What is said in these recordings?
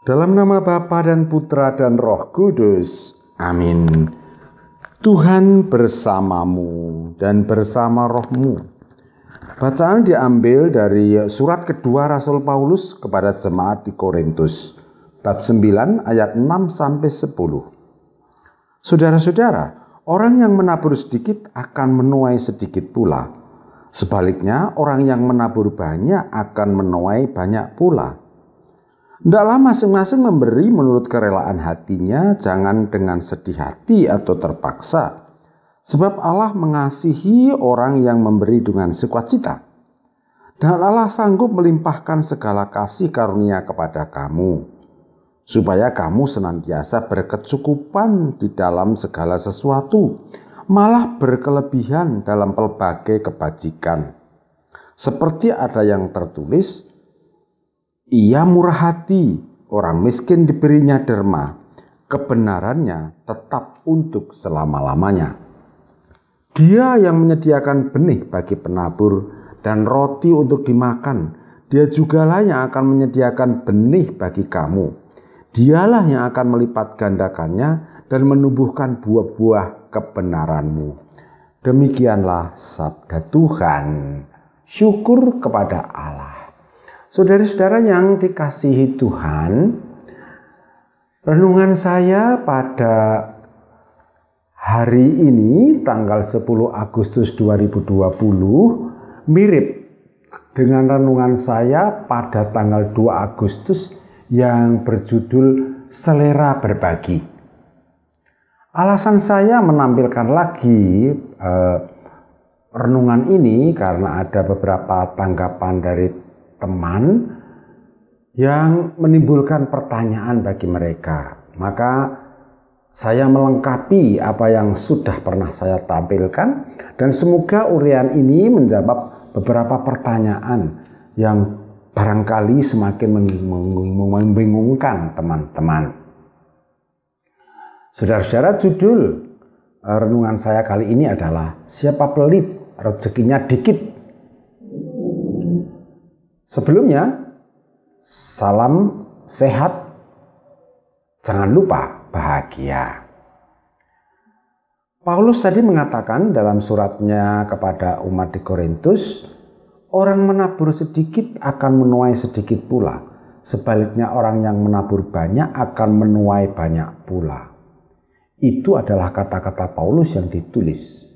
Dalam nama Bapa dan Putra dan Roh Kudus. Amin. Tuhan bersamamu dan bersama rohmu. Bacaan diambil dari surat kedua Rasul Paulus kepada jemaat di Korintus, bab 9 ayat 6-10. Saudara-saudara, orang yang menabur sedikit akan menuai sedikit pula. Sebaliknya, orang yang menabur banyak akan menuai banyak pula. Hendaklah masing-masing memberi menurut kerelaan hatinya, jangan dengan sedih hati atau terpaksa. Sebab Allah mengasihi orang yang memberi dengan sukacita. Dan Allah sanggup melimpahkan segala kasih karunia kepada kamu, supaya kamu senantiasa berkecukupan di dalam segala sesuatu, malah berkelebihan dalam pelbagai kebajikan. Seperti ada yang tertulis, ia murah hati, orang miskin diberinya derma, kebenarannya tetap untuk selama-lamanya. Dia yang menyediakan benih bagi penabur dan roti untuk dimakan, dia jugalah yang akan menyediakan benih bagi kamu. Dialah yang akan melipat gandakannya dan menumbuhkan buah-buah kebenaranmu. Demikianlah sabda Tuhan. Syukur kepada Allah. Saudara-saudara yang dikasihi Tuhan, renungan saya pada hari ini tanggal 10 Agustus 2020 mirip dengan renungan saya pada tanggal 2 Agustus yang berjudul Selera Berbagi. Alasan saya menampilkan lagi renungan ini karena ada beberapa tanggapan dari teman yang menimbulkan pertanyaan bagi mereka. Maka saya melengkapi apa yang sudah pernah saya tampilkan, dan semoga uraian ini menjawab beberapa pertanyaan yang barangkali semakin membingungkan teman-teman. Saudara-saudara, judul renungan saya kali ini adalah siapa pelit rezekinya dikit. Sebelumnya, salam sehat, jangan lupa bahagia. Paulus tadi mengatakan dalam suratnya kepada umat di Korintus, orang menabur sedikit akan menuai sedikit pula. Sebaliknya orang yang menabur banyak akan menuai banyak pula. Itu adalah kata-kata Paulus yang ditulis.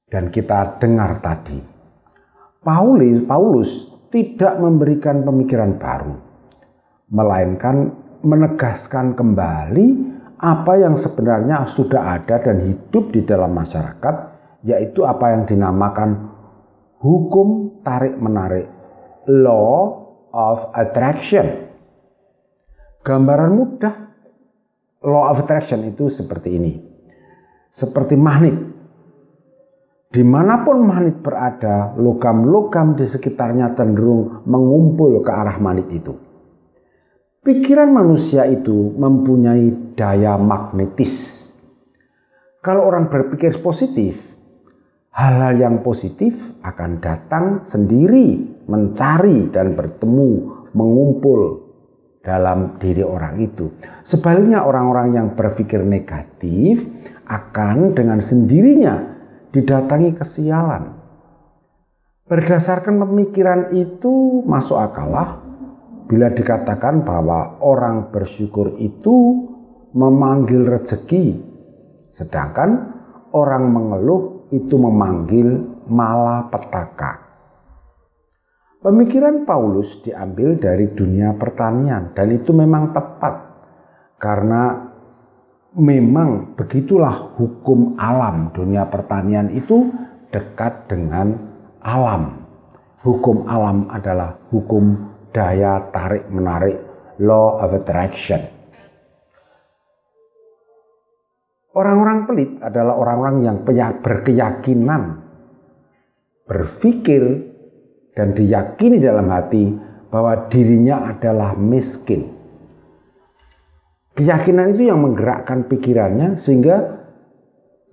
Dan kita dengar tadi. Paulus tidak memberikan pemikiran baru, melainkan menegaskan kembali apa yang sebenarnya sudah ada dan hidup di dalam masyarakat, yaitu apa yang dinamakan hukum tarik-menarik, law of attraction. Gambaran mudah law of attraction itu seperti ini, seperti magnet. Dimanapun magnet berada, logam-logam di sekitarnya cenderung mengumpul ke arah magnet itu. Pikiran manusia itu mempunyai daya magnetis. Kalau orang berpikir positif, hal-hal yang positif akan datang sendiri, mencari dan bertemu, mengumpul dalam diri orang itu. Sebaliknya orang-orang yang berpikir negatif akan dengan sendirinya didatangi kesialan. Berdasarkan pemikiran itu masuk akal bila dikatakan bahwa orang bersyukur itu memanggil rezeki, sedangkan orang mengeluh itu memanggil malapetaka. Pemikiran Paulus diambil dari dunia pertanian, dan itu memang tepat karena memang begitulah hukum alam. Dunia pertanian itu dekat dengan alam. Hukum alam adalah hukum daya tarik-menarik, law of attraction. Orang-orang pelit adalah orang-orang yang berkeyakinan, berpikir dan diyakini dalam hati bahwa dirinya adalah miskin. Keyakinan itu yang menggerakkan pikirannya sehingga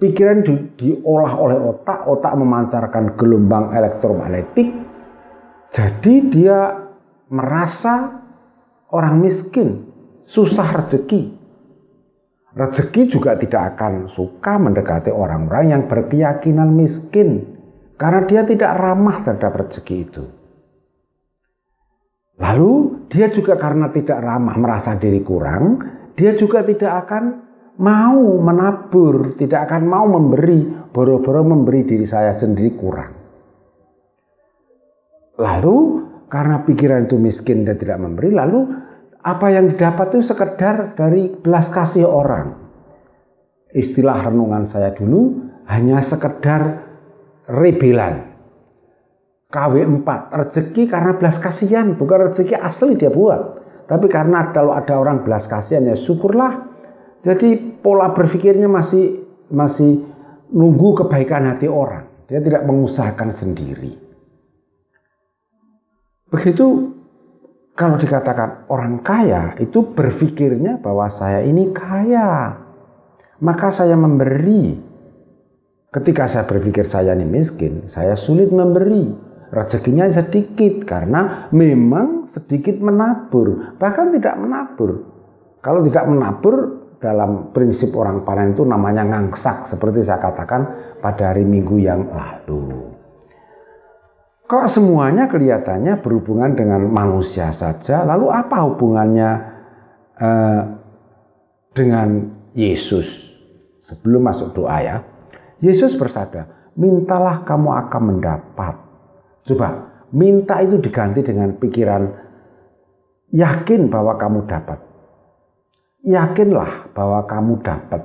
pikiran diolah oleh otak memancarkan gelombang elektromagnetik. Jadi dia merasa orang miskin, susah rezeki. Rezeki juga tidak akan suka mendekati orang-orang yang berkeyakinan miskin, karena dia tidak ramah terhadap rezeki itu. Lalu dia juga karena tidak ramah, merasa diri kurang, dia juga tidak akan mau menabur, tidak akan mau memberi, boro-boro memberi diri saya sendiri kurang. Lalu karena pikiran itu miskin dan tidak memberi, lalu apa yang didapat itu sekedar dari belas kasih orang. Istilah renungan saya dulu hanya sekedar rebelan. KW4, rezeki karena belas kasihan, bukan rezeki asli dia buat. Tapi karena kalau ada orang belas kasihan ya syukurlah. Jadi pola berpikirnya masih nunggu kebaikan hati orang. Dia tidak mengusahakan sendiri. Begitu kalau dikatakan orang kaya itu berpikirnya bahwa saya ini kaya, maka saya memberi. Ketika saya berpikir saya ini miskin, saya sulit memberi. Rezekinya sedikit karena memang sedikit menabur, bahkan tidak menabur. Kalau tidak menabur dalam prinsip orang panen itu namanya ngangsak, seperti saya katakan pada hari Minggu yang lalu. Kok semuanya kelihatannya berhubungan dengan manusia saja, lalu apa hubungannya dengan Yesus? Sebelum masuk doa ya, Yesus bersabda, mintalah kamu akan mendapat. Coba, minta itu diganti dengan pikiran yakin bahwa kamu dapat. Yakinlah bahwa kamu dapat.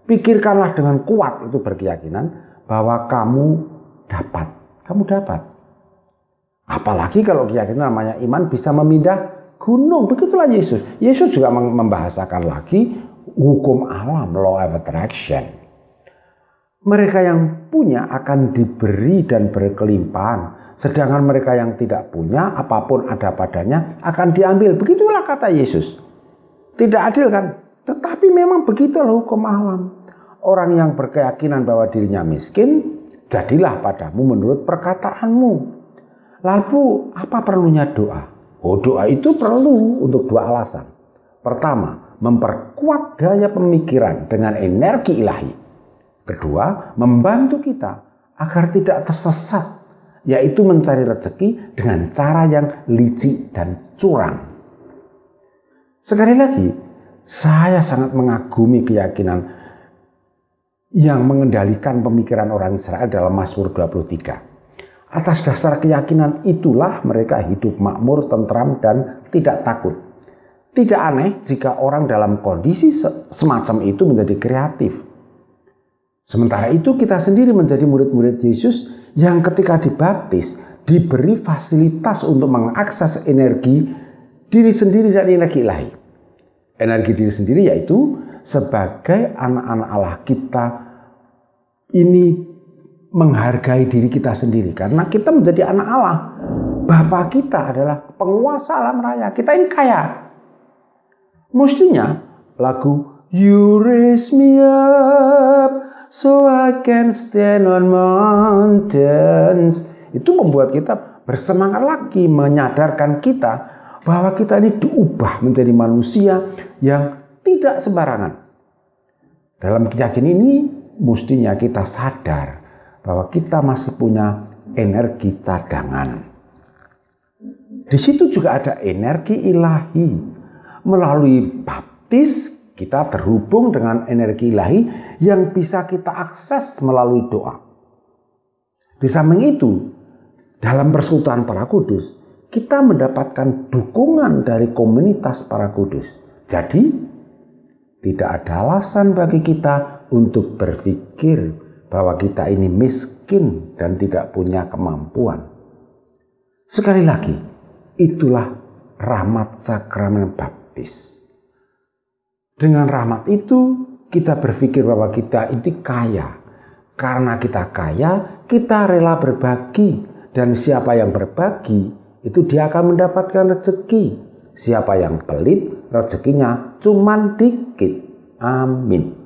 Pikirkanlah dengan kuat, itu berkeyakinan bahwa kamu dapat. Kamu dapat. Apalagi kalau keyakinan namanya iman bisa memindah gunung. Begitulah Yesus. Yesus juga membahasakan lagi hukum alam, law of attraction. Mereka yang punya akan diberi dan berkelimpahan. Sedangkan mereka yang tidak punya, apapun ada padanya akan diambil. Begitulah kata Yesus. Tidak adil kan? Tetapi memang begitulah hukum alam. Orang yang berkeyakinan bahwa dirinya miskin, jadilah padamu menurut perkataanmu. Lalu apa perlunya doa? Oh, doa itu perlu untuk dua alasan. Pertama, memperkuat daya pemikiran dengan energi ilahi. Kedua, membantu kita agar tidak tersesat, yaitu mencari rezeki dengan cara yang licik dan curang. Sekali lagi, saya sangat mengagumi keyakinan yang mengendalikan pemikiran orang Israel dalam Mazmur 23. Atas dasar keyakinan itulah mereka hidup makmur, tentram, dan tidak takut. Tidak aneh jika orang dalam kondisi semacam itu menjadi kreatif. Sementara itu kita sendiri menjadi murid-murid Yesus yang ketika dibaptis diberi fasilitas untuk mengakses energi diri sendiri dan energi ilahi. Energi diri sendiri yaitu sebagai anak-anak Allah kita ini menghargai diri kita sendiri karena kita menjadi anak Allah. Bapa kita adalah penguasa alam raya. Kita ini kaya. Mestinya lagu You Raise Me Up So I Can Stand on Mountains itu membuat kita bersemangat lagi, menyadarkan kita bahwa kita ini diubah menjadi manusia yang tidak sembarangan. Dalam keyakinan ini mestinya kita sadar bahwa kita masih punya energi cadangan. Di situ juga ada energi ilahi. Melalui baptis kita terhubung dengan energi ilahi yang bisa kita akses melalui doa. Di samping itu, dalam persekutuan para kudus, kita mendapatkan dukungan dari komunitas para kudus. Jadi, tidak ada alasan bagi kita untuk berpikir bahwa kita ini miskin dan tidak punya kemampuan. Sekali lagi, itulah rahmat sakramen baptis. Dengan rahmat itu, kita berpikir bahwa kita ini kaya. Karena kita kaya, kita rela berbagi. Dan siapa yang berbagi, itu dia akan mendapatkan rezeki. Siapa yang pelit, rezekinya cuman dikit. Amin.